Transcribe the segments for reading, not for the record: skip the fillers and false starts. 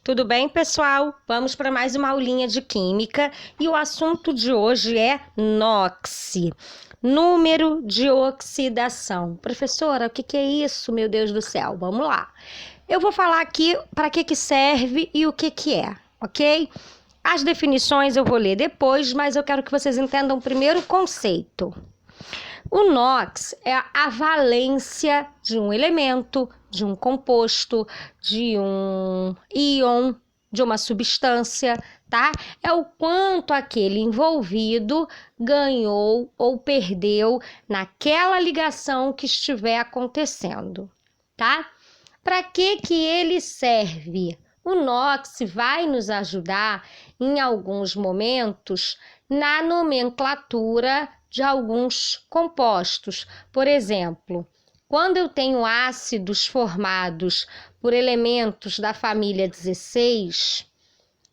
Tudo bem, pessoal? Vamos para mais uma aulinha de química e o assunto de hoje é NOx, número de oxidação. Professora, o que é isso, meu Deus do céu? Vamos lá. Eu vou falar aqui para que serve e o que é, ok? As definições eu vou ler depois, mas eu quero que vocês entendam primeiro o conceito. O NOx é a valência de um elemento, de um composto, de um íon, de uma substância, tá? É o quanto aquele envolvido ganhou ou perdeu naquela ligação que estiver acontecendo, tá? Para que ele serve? O NOx vai nos ajudar em alguns momentos na nomenclatura de alguns compostos. Por exemplo, quando eu tenho ácidos formados por elementos da família 16,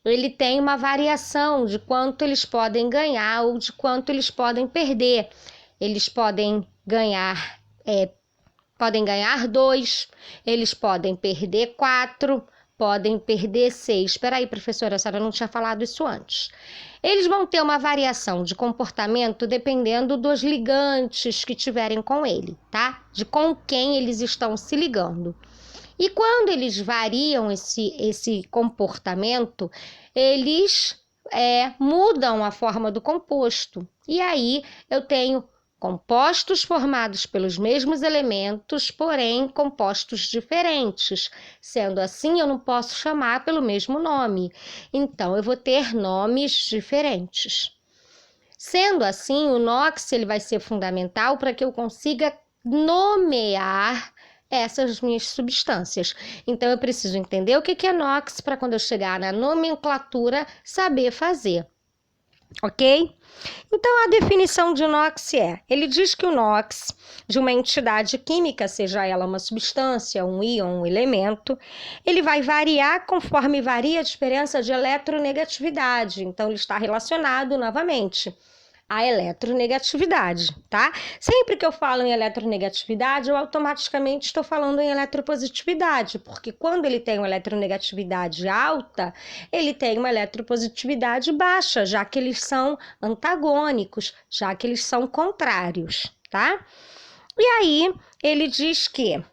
ele tem uma variação de quanto eles podem ganhar ou de quanto eles podem perder. Eles podem ganhar 2, eles podem perder 4, podem perder 6. Espera aí, professora, a senhora não tinha falado isso antes. Eles vão ter uma variação de comportamento dependendo dos ligantes que tiverem com ele, tá? De com quem eles estão se ligando. E quando eles variam esse comportamento, eles mudam a forma do composto. E aí eu tenho compostos formados pelos mesmos elementos, porém compostos diferentes. Sendo assim, eu não posso chamar pelo mesmo nome. Então, eu vou ter nomes diferentes. Sendo assim, o NOx ele vai ser fundamental para que eu consiga nomear essas minhas substâncias. Então, eu preciso entender o que é NOx para quando eu chegar na nomenclatura, saber fazer. Ok? Então, a definição de NOx ele diz que o NOx de uma entidade química, seja ela uma substância, um íon, um elemento, ele vai variar conforme varia a diferença de eletronegatividade. Então, ele está relacionado novamente à eletronegatividade, tá? Sempre que eu falo em eletronegatividade, eu automaticamente estou falando em eletropositividade, porque quando ele tem uma eletronegatividade alta, ele tem uma eletropositividade baixa, já que eles são antagônicos, já que eles são contrários, tá? E aí, ele diz que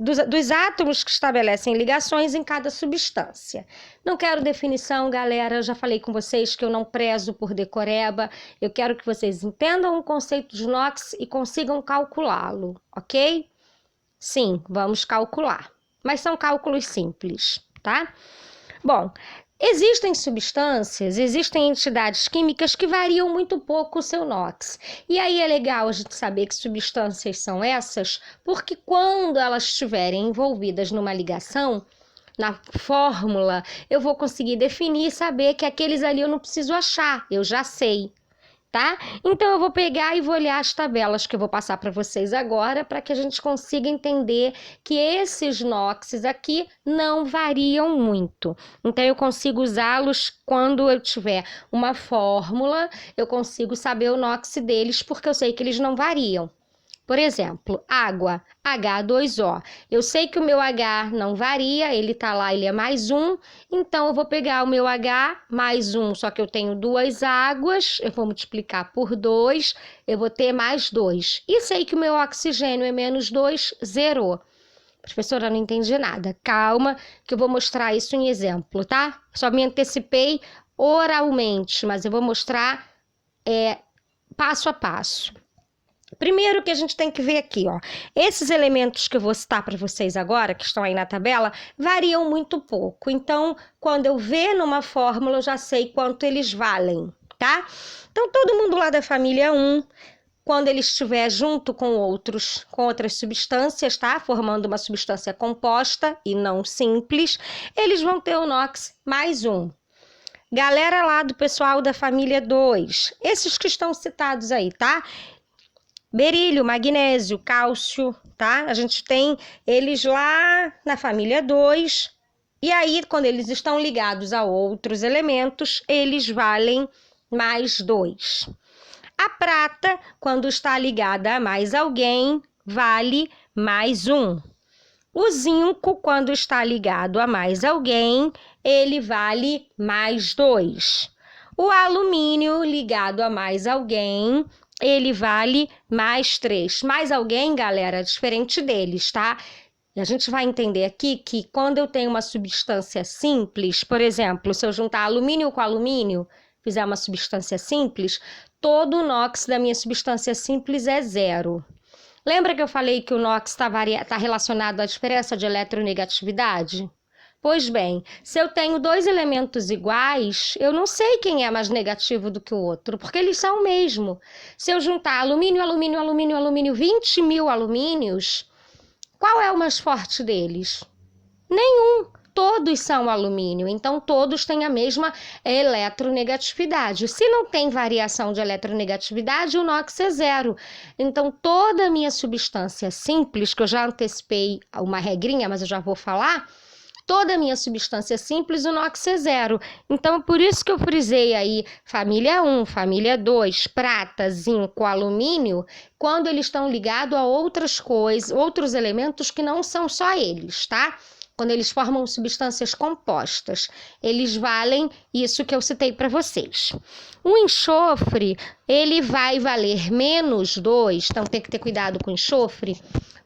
dos átomos que estabelecem ligações em cada substância. Não quero definição, galera, eu já falei com vocês que eu não prezo por decoreba, eu quero que vocês entendam o conceito de NOx e consigam calculá-lo, ok? Sim, vamos calcular, mas são cálculos simples, tá? Bom, existem substâncias, existem entidades químicas que variam muito pouco o seu NOx. E aí é legal a gente saber que substâncias são essas, porque quando elas estiverem envolvidas numa ligação, na fórmula, eu vou conseguir definir e saber que aqueles ali eu não preciso achar, eu já sei. Tá? Então, eu vou pegar e vou olhar as tabelas que eu vou passar para vocês agora, para que a gente consiga entender que esses NOxes aqui não variam muito. Então, eu consigo usá-los quando eu tiver uma fórmula, eu consigo saber o NOx deles, porque eu sei que eles não variam. Por exemplo, água, H2O. Eu sei que o meu H não varia, ele tá lá, ele é mais 1, então eu vou pegar o meu H mais 1, só que eu tenho 2 águas, eu vou multiplicar por 2, eu vou ter mais 2. E sei que o meu oxigênio é menos 2, zerou. Professora, não entendi nada. Calma, que eu vou mostrar isso em exemplo, tá? Só me antecipei oralmente, mas eu vou mostrar passo a passo. Primeiro que a gente tem que ver aqui, ó, esses elementos que eu vou citar para vocês agora, que estão aí na tabela, variam muito pouco. Então, quando eu ver numa fórmula, eu já sei quanto eles valem, tá? Então, todo mundo lá da família 1, quando ele estiver junto com outras substâncias, tá? Formando uma substância composta e não simples, eles vão ter o NOx mais 1. Galera lá do pessoal da família 2, esses que estão citados aí, tá? Berílio, magnésio, cálcio, tá? A gente tem eles lá na família 2. E aí, quando eles estão ligados a outros elementos, eles valem mais 2. A prata, quando está ligada a mais alguém, vale mais 1. O zinco, quando está ligado a mais alguém, ele vale mais 2. O alumínio ligado a mais alguém, ele vale mais 3. Mais alguém, galera, é diferente deles, tá? E a gente vai entender aqui que quando eu tenho uma substância simples, por exemplo, se eu juntar alumínio com alumínio, fizer uma substância simples, todo o NOx da minha substância simples é 0. Lembra que eu falei que o NOx está relacionado à diferença de eletronegatividade? Pois bem, se eu tenho 2 elementos iguais, eu não sei quem é mais negativo do que o outro, porque eles são o mesmo. Se eu juntar alumínio, alumínio, alumínio, alumínio, 20 mil alumínios, qual é o mais forte deles? Nenhum. Todos são alumínio, então todos têm a mesma eletronegatividade. Se não tem variação de eletronegatividade, o NOx é 0. Então, toda a minha substância simples, que eu já antecipei uma regrinha, mas eu já vou falar, toda a minha substância simples, o NOx é 0. Então, por isso que eu frisei aí família 1, família 2, prata, zinco, alumínio, quando eles estão ligados a outras coisas, outros elementos que não são só eles, tá? Quando eles formam substâncias compostas, eles valem isso que eu citei para vocês. O enxofre, ele vai valer menos 2, então tem que ter cuidado com o enxofre,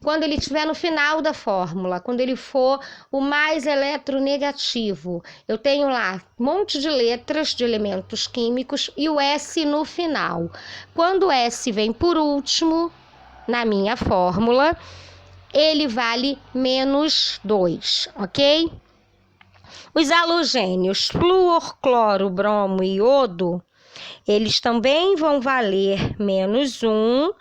quando ele estiver no final da fórmula, quando ele for o mais eletronegativo. Eu tenho lá um monte de letras de elementos químicos e o S no final. Quando o S vem por último na minha fórmula, ele vale menos 2, ok? Os halogênios flúor, cloro, bromo e iodo, eles também vão valer menos 1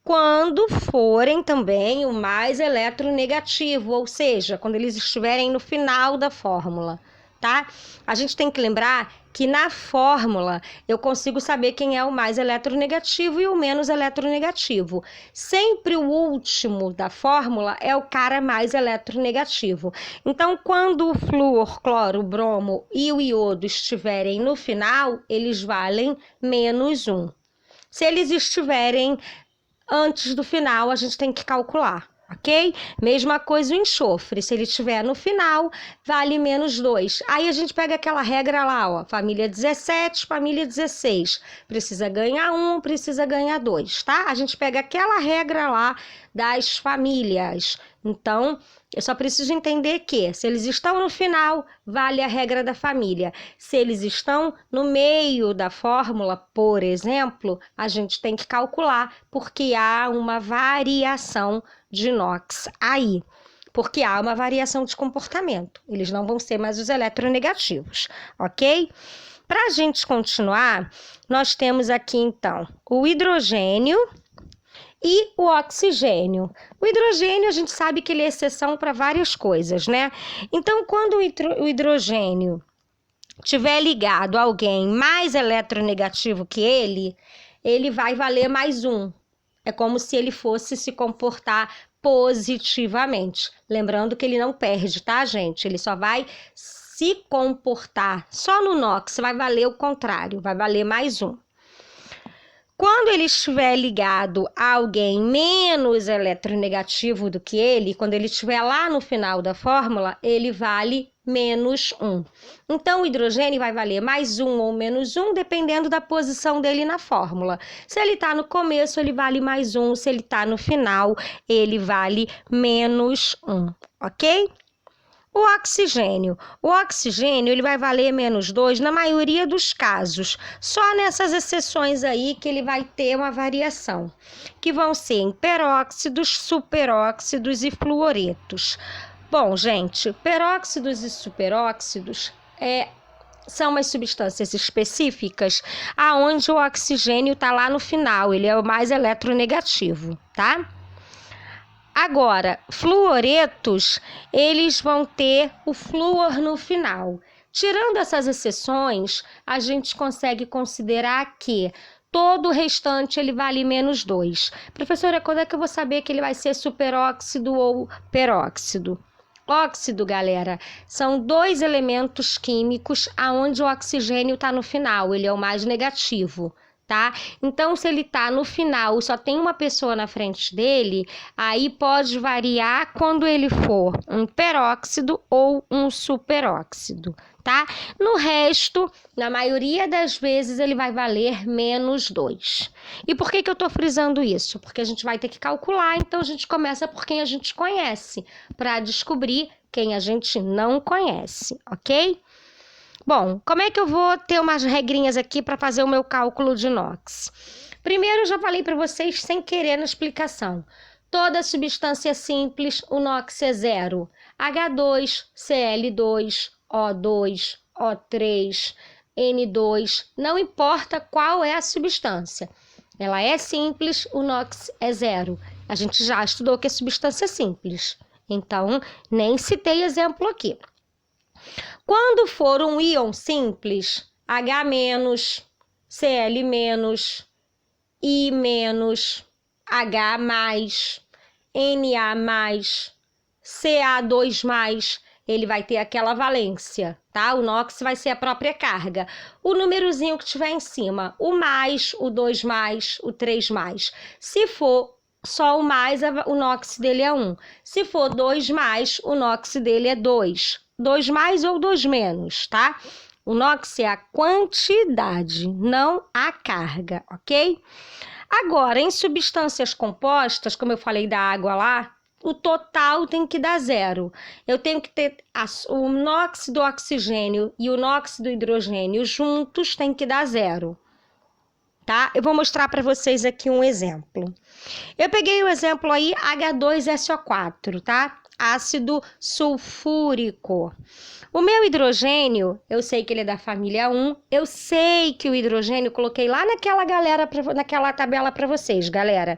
quando forem também o mais eletronegativo, ou seja, quando eles estiverem no final da fórmula, tá? A gente tem que lembrar que na fórmula eu consigo saber quem é o mais eletronegativo e o menos eletronegativo. Sempre o último da fórmula é o cara mais eletronegativo. Então, quando o flúor, cloro, bromo e o iodo estiverem no final, eles valem menos 1. Se eles estiverem antes do final, a gente tem que calcular, ok? Mesma coisa o enxofre, se ele estiver no final, vale menos 2. Aí a gente pega aquela regra lá, ó, família 17, família 16. Precisa ganhar 1, precisa ganhar 2, tá? A gente pega aquela regra lá das famílias. Então, eu só preciso entender que, se eles estão no final, vale a regra da família. Se eles estão no meio da fórmula, por exemplo, a gente tem que calcular, porque há uma variação de NOx aí, porque há uma variação de comportamento. Eles não vão ser mais os eletronegativos, ok? Para a gente continuar, nós temos aqui, então, o hidrogênio e o oxigênio. O hidrogênio, a gente sabe que ele é exceção para várias coisas, né? Então, quando o hidrogênio estiver ligado a alguém mais eletronegativo que ele vai valer mais 1. É como se ele fosse se comportar positivamente. Lembrando que ele não perde, tá, gente? Ele só vai se comportar. Só no NOx vai valer o contrário, vai valer mais 1. Quando ele estiver ligado a alguém menos eletronegativo do que ele, quando ele estiver lá no final da fórmula, ele vale menos 1. Então, o hidrogênio vai valer mais 1 ou menos 1, dependendo da posição dele na fórmula. Se ele está no começo, ele vale mais 1. Se ele está no final, ele vale menos 1, ok? O oxigênio ele vai valer menos 2 na maioria dos casos, só nessas exceções aí que ele vai ter uma variação, que vão ser em peróxidos, superóxidos e fluoretos. Bom, gente, peróxidos e superóxidos são umas substâncias específicas aonde o oxigênio está lá no final, ele é o mais eletronegativo, tá? Agora, fluoretos, eles vão ter o flúor no final. Tirando essas exceções, a gente consegue considerar que todo o restante ele vale menos 2. Professora, quando é que eu vou saber que ele vai ser superóxido ou peróxido? Óxido, galera, são 2 elementos químicos aonde o oxigênio está no final, ele é o mais negativo, tá? Então, se ele tá no final e só tem uma pessoa na frente dele, aí pode variar quando ele for um peróxido ou um superóxido, tá? No resto, na maioria das vezes, ele vai valer -2. E por que eu tô frisando isso? Porque a gente vai ter que calcular, então a gente começa por quem a gente conhece, para descobrir quem a gente não conhece, ok? Bom, como é que eu vou ter umas regrinhas aqui para fazer o meu cálculo de NOx? Primeiro, eu já falei para vocês sem querer na explicação. Toda substância simples, o NOx é 0. H2, Cl2, O2, O3, N2, não importa qual é a substância. Ela é simples, o NOx é 0. A gente já estudou que é substância simples. Então, nem citei exemplo aqui. Quando for um íon simples, H-, Cl-, I-, H+, Na+, Ca2+, ele vai ter aquela valência, tá? O NOx vai ser a própria carga. O númerozinho que tiver em cima, o mais, o 2+, o 3+. Se for só o mais, o NOx dele é 1. Se for 2+, o NOx dele é 2. 2+ ou 2-, tá? O NOx é a quantidade, não a carga, ok? Agora, em substâncias compostas, como eu falei da água lá, o total tem que dar 0. Eu tenho que ter o NOx do oxigênio e o NOx do hidrogênio juntos, tem que dar 0. Tá? Eu vou mostrar para vocês aqui um exemplo. Eu peguei o exemplo aí, H2SO4, tá? Ácido sulfúrico. O meu hidrogênio, eu sei que ele é da família 1, eu sei que o hidrogênio, coloquei lá naquela tabela para vocês, galera.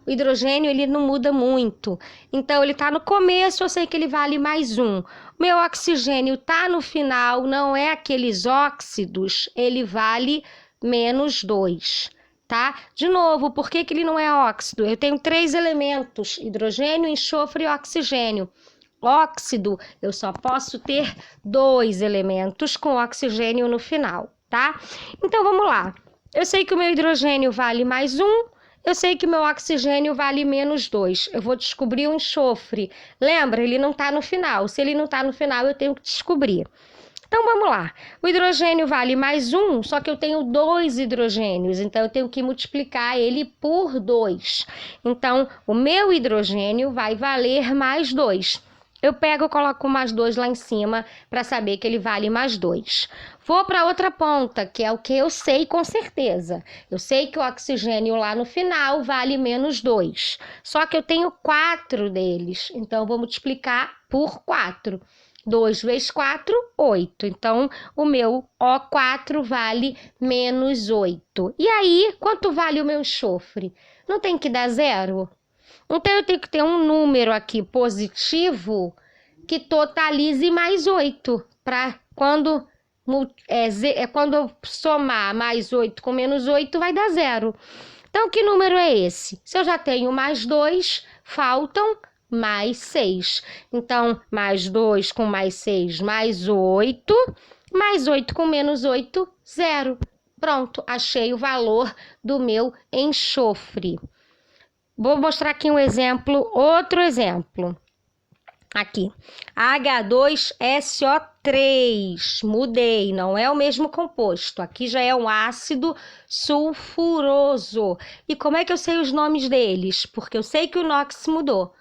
O hidrogênio, ele não muda muito. Então, ele tá no começo, eu sei que ele vale +1. O meu oxigênio tá no final, não é aqueles óxidos, ele vale -2. Tá? De novo, por que ele não é óxido? Eu tenho 3 elementos, hidrogênio, enxofre e oxigênio. Óxido, eu só posso ter 2 elementos com oxigênio no final, tá? Então, vamos lá. Eu sei que o meu hidrogênio vale +1, eu sei que o meu oxigênio vale -2. Eu vou descobrir o enxofre. Lembra, ele não está no final. Se ele não está no final, eu tenho que descobrir. Então, vamos lá. O hidrogênio vale +1, só que eu tenho 2 hidrogênios, então eu tenho que multiplicar ele por 2. Então, o meu hidrogênio vai valer +2. Eu pego e coloco o +2 lá em cima para saber que ele vale +2. Vou para outra ponta, que é o que eu sei com certeza. Eu sei que o oxigênio lá no final vale -2. Só que eu tenho 4 deles, então eu vou multiplicar por 4. 2 vezes 4, 8. Então, o meu O4 vale -8. E aí, quanto vale o meu enxofre? Não tem que dar 0? Então, eu tenho que ter um número aqui positivo que totalize +8. Para quando eu somar +8 com -8, vai dar 0. Então, que número é esse? Se eu já tenho +2, faltam +6. Então, +2 com +6, +8. +8 com -8, 0. Pronto, achei o valor do meu enxofre. Vou mostrar aqui um exemplo, outro exemplo. Aqui, H2SO3, mudei, não é o mesmo composto. Aqui já é um ácido sulfuroso. E como é que eu sei os nomes deles? Porque eu sei que o NOx mudou.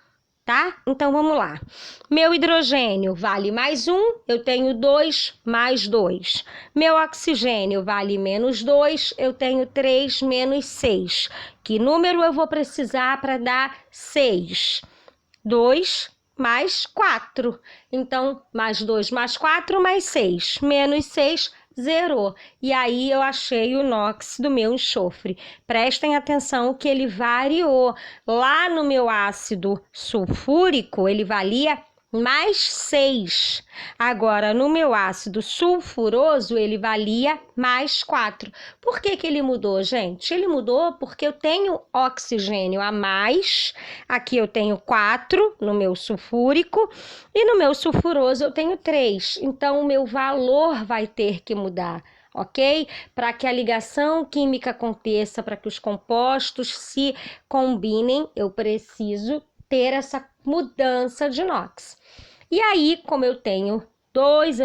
Tá? Então, vamos lá. Meu hidrogênio vale +1, eu tenho 2 mais 2. Meu oxigênio vale -2, eu tenho 3 menos 6. Que número eu vou precisar para dar 6? 2 mais 4. Então, +2 mais 4 mais 6. Menos 6, 0. E aí eu achei o NOx do meu enxofre. Prestem atenção que ele variou. Lá no meu ácido sulfúrico, ele valia +6. Agora, no meu ácido sulfuroso, ele valia +4. Por que ele mudou, gente? Ele mudou porque eu tenho oxigênio a mais. Aqui eu tenho 4 no meu sulfúrico e no meu sulfuroso eu tenho 3. Então, o meu valor vai ter que mudar. ok? Para que a ligação química aconteça, para que os compostos se combinem, eu preciso ter essa mudança de NOx. E aí, como eu tenho dois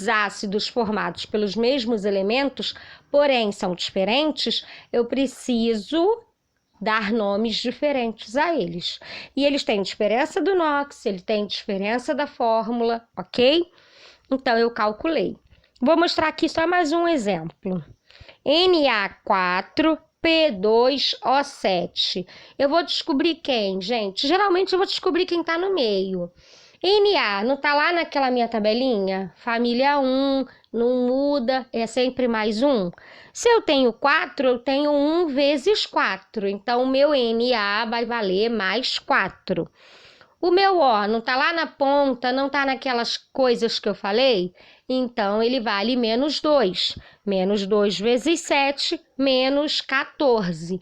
ácidos formados pelos mesmos elementos, porém são diferentes, eu preciso dar nomes diferentes a eles. E eles têm diferença do NOx, ele tem diferença da fórmula, ok? Então, eu calculei. Vou mostrar aqui só mais um exemplo. Na4P2O7. Eu vou descobrir quem, gente? Geralmente eu vou descobrir quem está no meio. Na, não está lá naquela minha tabelinha? Família 1, não muda, é sempre mais um. Se eu tenho 4, eu tenho 1 vezes 4. Então, o meu Na vai valer mais 4. O meu O não está lá na ponta, não está naquelas coisas que eu falei? Então, ele vale menos 2. Menos 2 vezes 7, menos 14.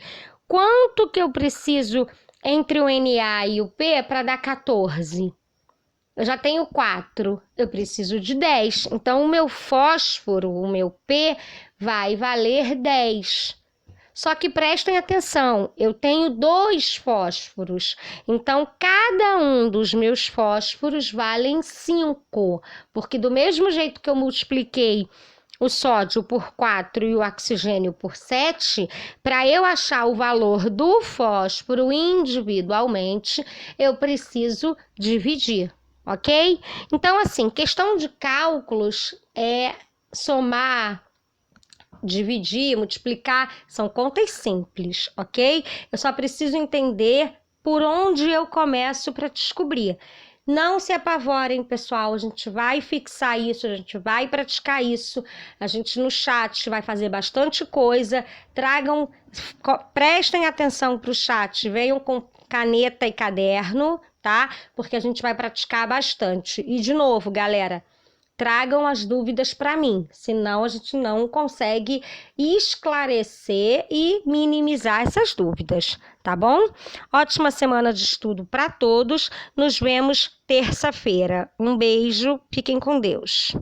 Quanto que eu preciso entre o Na e o P para dar 14? Eu já tenho 4, eu preciso de 10. Então, o meu fósforo, o meu P, vai valer 10. Só que prestem atenção, eu tenho 2 fósforos. Então, cada um dos meus fósforos valem 5. Porque do mesmo jeito que eu multipliquei o sódio por 4 e o oxigênio por 7, para eu achar o valor do fósforo individualmente, eu preciso dividir. Ok? Então, assim, questão de cálculos é somar, dividir, multiplicar, são contas simples, ok? Eu só preciso entender por onde eu começo para descobrir. Não se apavorem, pessoal, a gente vai fixar isso, a gente vai praticar isso, a gente no chat vai fazer bastante coisa, prestem atenção para o chat, venham com caneta e caderno, tá? Porque a gente vai praticar bastante. E, de novo, galera, tragam as dúvidas para mim, senão a gente não consegue esclarecer e minimizar essas dúvidas, tá bom? Ótima semana de estudo para todos, nos vemos terça-feira. Um beijo, fiquem com Deus.